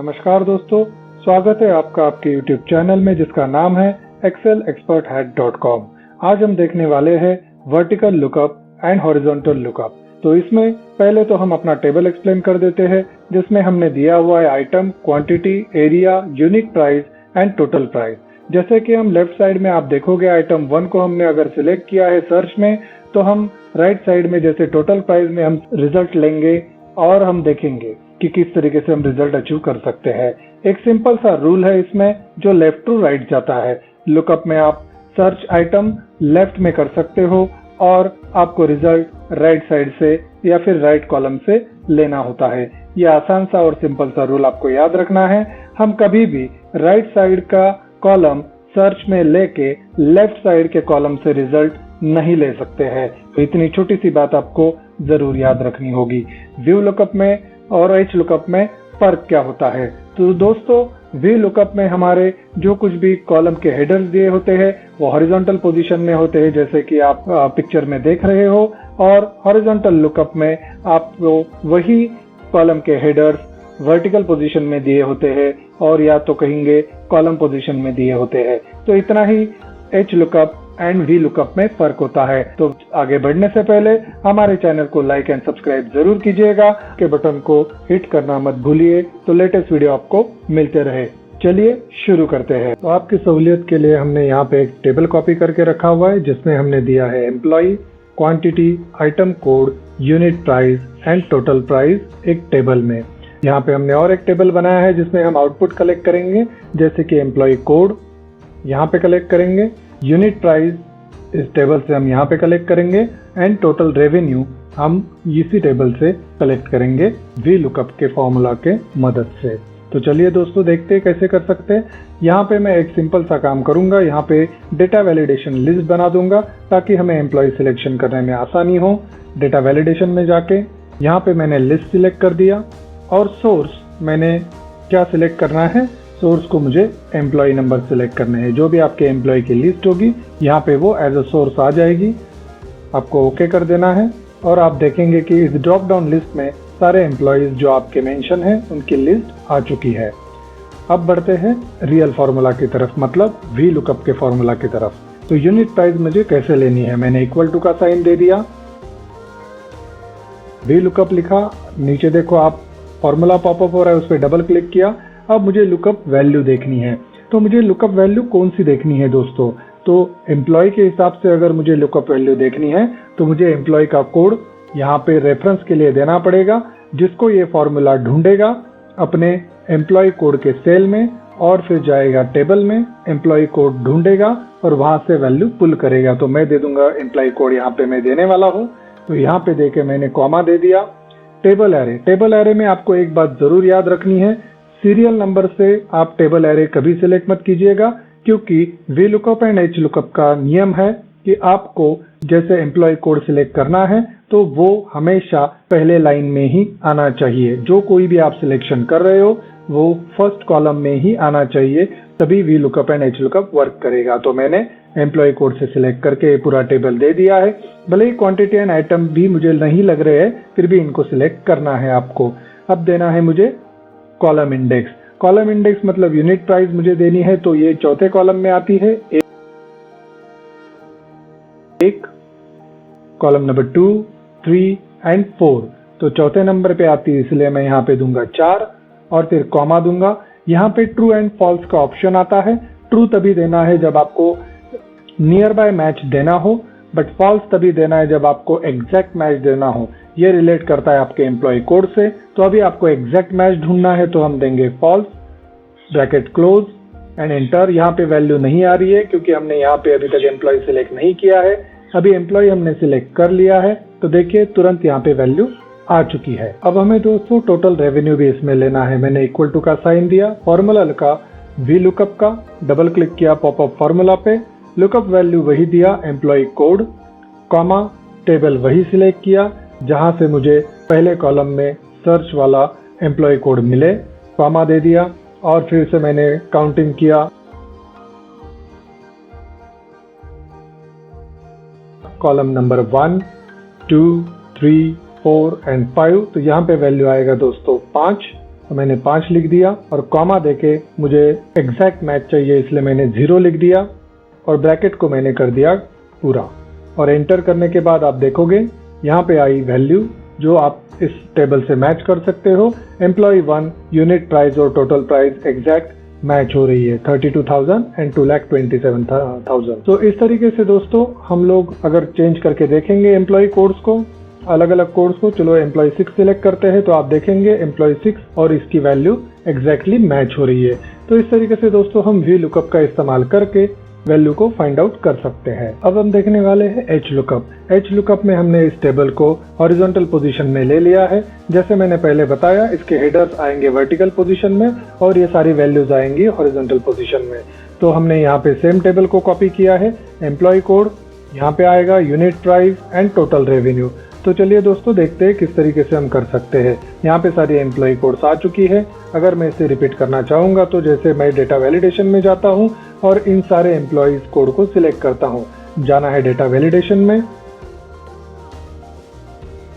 नमस्कार दोस्तों, स्वागत है आपका आपके YouTube चैनल में जिसका नाम है excelexperthack.com। आज हम देखने वाले हैं vertical lookup and horizontal lookup. तो इसमें पहले तो हम अपना टेबल एक्सप्लेन कर देते हैं जिसमें हमने दिया हुआ है item, quantity, area, unique price and total price. जैसे कि हम लेफ्ट साइड में आप देखोगे आइटम 1 को हमने अगर सिलेक्ट किया है सर्च में, तो हम राइट साइड में जैसे टोटल प्राइस में हम रिजल्ट लेंगे और हम देखेंगे कि किस तरीके से हम रिजल्ट अचीव कर सकते हैं। एक सिंपल सा रूल है इसमें जो लेफ्ट टू राइट जाता है। लुकअप में आप सर्च आइटम लेफ्ट में कर सकते हो और आपको रिजल्ट राइट साइड से या फिर राइट कॉलम से लेना होता है। यह आसान सा और सिंपल सा रूल आपको याद रखना है। हम कभी भी राइट साइड का कॉलम सर्च में लेके लेफ्ट साइड के कॉलम से रिजल्ट नहीं ले सकते हैं। तो इतनी छोटी सी बात आपको जरूर याद रखनी होगी। व्यू लुकअप में और एच लुकअप में फर्क क्या होता है? तो दोस्तों, व्यू लुकअप में हमारे जो कुछ भी कॉलम के हेडर्स दिए होते हैं वो हॉरिजॉन्टल पोजीशन में होते हैं, जैसे कि आप पिक्चर में देख रहे हो, और हॉरिजॉन्टल लुकअप में आपको वही कॉलम के हेडर्स वर्टिकल पोजीशन में दिए होते हैं और या तो कहेंगे कॉलम पोजीशन में दिए होते हैं। तो इतना ही H lookup and V lookup में फर्क होता है। तो आगे बढ़ने से पहले हमारे चैनल को लाइक एंड सब्सक्राइब जरूर कीजिएगा, के बटन को हिट करना मत भूलिए तो लेटेस्ट वीडियो आपको मिलते रहे। चलिए शुरू करते हैं। तो आपकी सहूलियत के लिए हमने यहाँ पे एक टेबल कॉपी करके रखा हुआ है जिसमें हमने दिया है employ, quantity, item code, unit price and total price एक टेबल में। यहाँ पे हमने और एक टेबल बनाया है जिसमें हम आउटपुट कलेक्ट करेंगे, जैसे कि एम्प्लॉय कोड यहाँ पे कलेक्ट करेंगे, यूनिट प्राइस इस टेबल से हम यहाँ पे कलेक्ट करेंगे एंड टोटल रेवेन्यू हम इसी टेबल से कलेक्ट करेंगे वी लुकअप के फॉर्मूला के मदद से। तो चलिए दोस्तों देखते हैं कैसे कर सकते हैं। यहाँ पे मैं एक सिंपल सा काम करूंगा, यहाँ पे डेटा वैलिडेशन लिस्ट बना दूंगा ताकि हमें एम्प्लॉय सिलेक्शन करने में आसानी हो। डेटा वैलिडेशन में जाके यहाँ पे मैंने लिस्ट सिलेक्ट कर दिया और सोर्स मैंने क्या सिलेक्ट करना है, सोर्स को मुझे एम्प्लॉय नंबर सिलेक्ट करने हैं। जो भी आपके एम्प्लॉय की लिस्ट होगी यहाँ पे वो एज अ सोर्स आ जाएगी, आपको ओके कर देना है और आप देखेंगे कि इस ड्रॉप डाउन लिस्ट में सारे एम्प्लॉयज जो आपके मेंशन है उनकी लिस्ट आ चुकी है। अब बढ़ते हैं रियल फार्मूला की तरफ, मतलब वी लुकअप के फार्मूला की तरफ। तो यूनिट प्राइस मुझे कैसे लेनी है, मैंने इक्वल टू का साइन दे दिया, वी लुकअप लिखा, नीचे देखो आप फार्मूला पॉपअप हो रहा है, उस पर डबल क्लिक किया। अब मुझे लुकअप वैल्यू देखनी है। तो मुझे लुकअप वैल्यू कौन सी देखनी है दोस्तों? तो एम्प्लॉय के हिसाब से अगर मुझे लुकअप वैल्यू देखनी है तो मुझे एम्प्लॉय का कोड यहाँ पे रेफरेंस के लिए देना पड़ेगा, जिसको ये फॉर्मूला ढूंढेगा अपने एम्प्लॉय कोड के सेल में और फिर जाएगा टेबल में, एम्प्लॉय कोड ढूंढेगा और वहां से वैल्यू पुल करेगा। तो मैं दे दूंगा एम्प्लॉय कोड, यहाँ पे मैं देने वाला हूँ। तो यहाँ पे देके मैंने कॉमा दे दिया। टेबल एरे, टेबल एरे में आपको एक बात जरूर याद रखनी है, सीरियल नंबर से आप टेबल एरे कभी सिलेक्ट मत कीजिएगा, क्योंकि V lookup and H lookup का नियम है कि आपको जैसे एम्प्लॉय कोड सिलेक्ट करना है तो वो हमेशा पहले लाइन में ही आना चाहिए। जो कोई भी आप सिलेक्शन कर रहे हो वो फर्स्ट कॉलम में ही आना चाहिए, तभी V lookup and H lookup work करेगा। तो मैंने एम्प्लॉय कोड से सिलेक्ट करके पूरा टेबल दे दिया है। भले ही क्वांटिटी एंड आइटम भी मुझे नहीं लग रहे हैं, फिर भी इनको सिलेक्ट करना है आपको। अब देना है मुझे कॉलम इंडेक्स। कॉलम इंडेक्स मतलब यूनिट प्राइस मुझे देनी है, तो ये चौथे कॉलम में आती है। एक कॉलम नंबर 2, 3 एंड 4, तो चौथे नंबर पे आती है, इसलिए मैं यहाँ पे दूंगा 4 और फिर कॉमा दूंगा। यहाँ पे ट्रू एंड फॉल्स का ऑप्शन आता है। ट्रू तभी देना है जब आपको नियर बाय मैच देना हो, बट फॉल्स तभी देना है जब आपको एग्जैक्ट मैच देना हो। ये रिलेट करता है आपके एम्प्लॉय कोड से। तो अभी आपको एग्जैक्ट मैच ढूंढना है तो हम देंगे false, bracket close and enter. यहाँ पे वैल्यू नहीं आ रही है क्योंकि हमने यहाँ पे अभी तक एम्प्लॉय सिलेक्ट नहीं किया है। अभी एम्प्लॉय हमने सिलेक्ट कर लिया है तो देखिए तुरंत यहाँ पे वैल्यू आ चुकी है। अब हमें दोस्तों टोटल रेवेन्यू भी इसमें लेना है। मैंने इक्वल टू का साइन दिया, फॉर्मूला का वी लुकअप का, डबल क्लिक किया पॉपअप फॉर्मूला पे, लुकअप वैल्यू वही दिया एम्प्लॉय कोड, कॉमा, टेबल वही सिलेक्ट किया जहां से मुझे पहले कॉलम में सर्च वाला एम्प्लॉय कोड मिले, कॉमा दे दिया और फिर से मैंने काउंटिंग किया, कॉलम नंबर 1, 2, 3, 4 एंड 5। तो यहाँ पे वैल्यू आएगा दोस्तों 5। तो मैंने 5 लिख दिया और कॉमा देके मुझे एग्जैक्ट मैच चाहिए इसलिए मैंने 0 लिख दिया और ब्रैकेट को मैंने कर दिया पूरा और एंटर करने के बाद आप देखोगे यहाँ पे आई वैल्यू जो आप इस टेबल से मैच कर सकते हो। एम्प्लॉय 1 यूनिट प्राइस और टोटल प्राइस एग्जैक्ट मैच हो रही है 32,000 एंड 2,27,000। तो इस तरीके से दोस्तों हम लोग अगर चेंज करके देखेंगे एम्प्लॉय कोड्स को, अलग अलग कोड्स को, चलो एम्प्लॉय 6 सिलेक्ट करते हैं तो आप देखेंगे एम्प्लॉय 6 और इसकी वैल्यू एग्जैक्टली मैच हो रही है। तो इस तरीके से दोस्तों हम वी लुकअप का इस्तेमाल करके वैल्यू को फाइंड आउट कर सकते हैं। अब हम देखने वाले हैं एच लुकअप। एच लुकअप में हमने इस टेबल को हॉरिजॉन्टल पोजीशन में ले लिया है। जैसे मैंने पहले बताया इसके हेडर्स आएंगे वर्टिकल पोजीशन में और ये सारी वैल्यूज आएंगी हॉरिजॉन्टल पोजीशन में। तो हमने यहाँ पे सेम टेबल को कॉपी किया है। एम्प्लॉय कोड यहाँ पे आएगा, unit price and total revenue. तो चलिए दोस्तों देखते हैं किस तरीके से हम कर सकते हैं। यहाँ पे सारी एम्प्लॉय कोड्स आ चुकी है। अगर मैं इसे रिपीट करना चाहूंगा तो जैसे मैं डेटा वैलिडेशन में जाता हूँ और इन सारे एम्प्लॉयज कोड को सिलेक्ट करता हूँ। जाना है डेटा वैलिडेशन में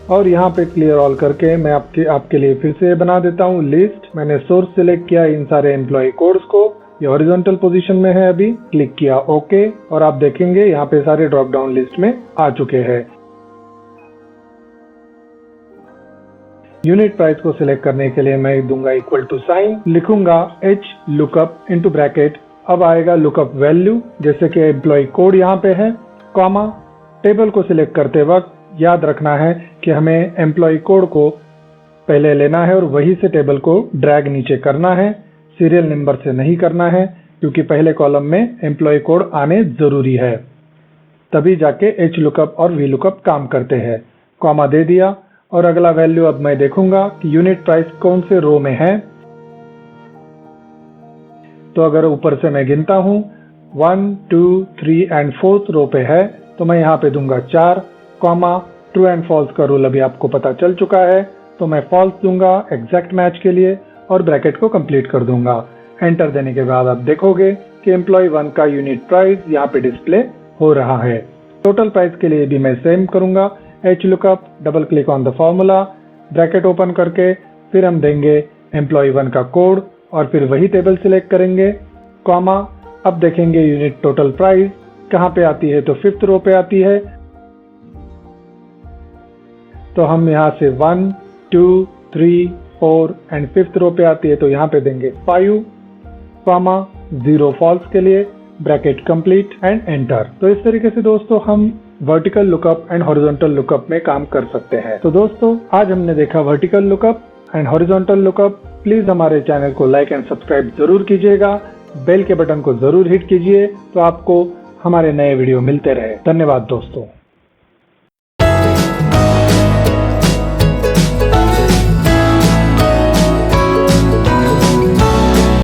और यहाँ पे क्लियर ऑल करके मैं आपके लिए फिर से बना देता हूँ लिस्ट। मैंने सोर्स सिलेक्ट किया इन सारे एम्प्लॉय कोड्स को, ये हॉरिजॉन्टल पोजीशन में है अभी। क्लिक किया ओके और आप देखेंगे यहाँ पे सारे ड्रॉप डाउन लिस्ट में आ चुके हैं। यूनिट प्राइस को सिलेक्ट करने के लिए मैं दूंगा इक्वल टू साइन, लिखूंगा एच लुकअप इनटू ब्रैकेट। अब आएगा लुकअप वैल्यू जैसे कि एम्प्लॉय कोड यहाँ पे है, कॉमा। टेबल को सिलेक्ट करते वक्त याद रखना है कि हमें एम्प्लॉय कोड को पहले लेना है और वहीं से टेबल को ड्रैग नीचे करना है, सीरियल नंबर से नहीं करना है क्योंकि पहले कॉलम में एम्प्लॉय कोड आने जरूरी है, तभी जाके एच लुकअप और वी लुकअप काम करते हैं। कॉमा दे दिया और अगला वैल्यू अब मैं देखूंगा कि यूनिट प्राइस कौन से रो में है। तो अगर ऊपर से मैं गिनता हूं 1, 2, 3 एंड 4th रो पे है तो मैं यहाँ पे दूंगा 4, कॉमा। ट्रू एंड फॉल्स का रूल अभी आपको पता चल चुका है तो मैं फॉल्स दूंगा एग्जैक्ट मैच के लिए और ब्रैकेट को कंप्लीट कर दूंगा। एंटर देने के बाद आप देखोगे कि एम्प्लॉय 1 का यूनिट प्राइस यहाँ पे डिस्प्ले हो रहा है। टोटल प्राइस के लिए भी मैं सेम करूंगा, H lookup, double click on the formula, bracket open करके फिर हम देंगे एम्प्लॉय 1 का कोड और फिर वही टेबल सिलेक्ट करेंगे, कॉमा। अब देखेंगे यूनिट टोटल प्राइस कहाँ पे आती है तो 5th रो पे आती है। तो हम यहाँ से 1, 2, 3, 4 एंड 5th रो पे आती है तो यहाँ पे देंगे 5, कॉमा, 0 फॉल्स के लिए, ब्रैकेट कंप्लीट एंड एंटर। तो इस तरीके से दोस्तों हम vertical lookup and horizontal lookup में काम कर सकते हैं। तो दोस्तों आज हमने देखा vertical lookup and horizontal lookup. Please हमारे चैनल को लाइक एंड सब्सक्राइब जरूर कीजिएगा, बेल के बटन को जरूर हिट कीजिए तो आपको हमारे नए वीडियो मिलते रहे। धन्यवाद दोस्तों।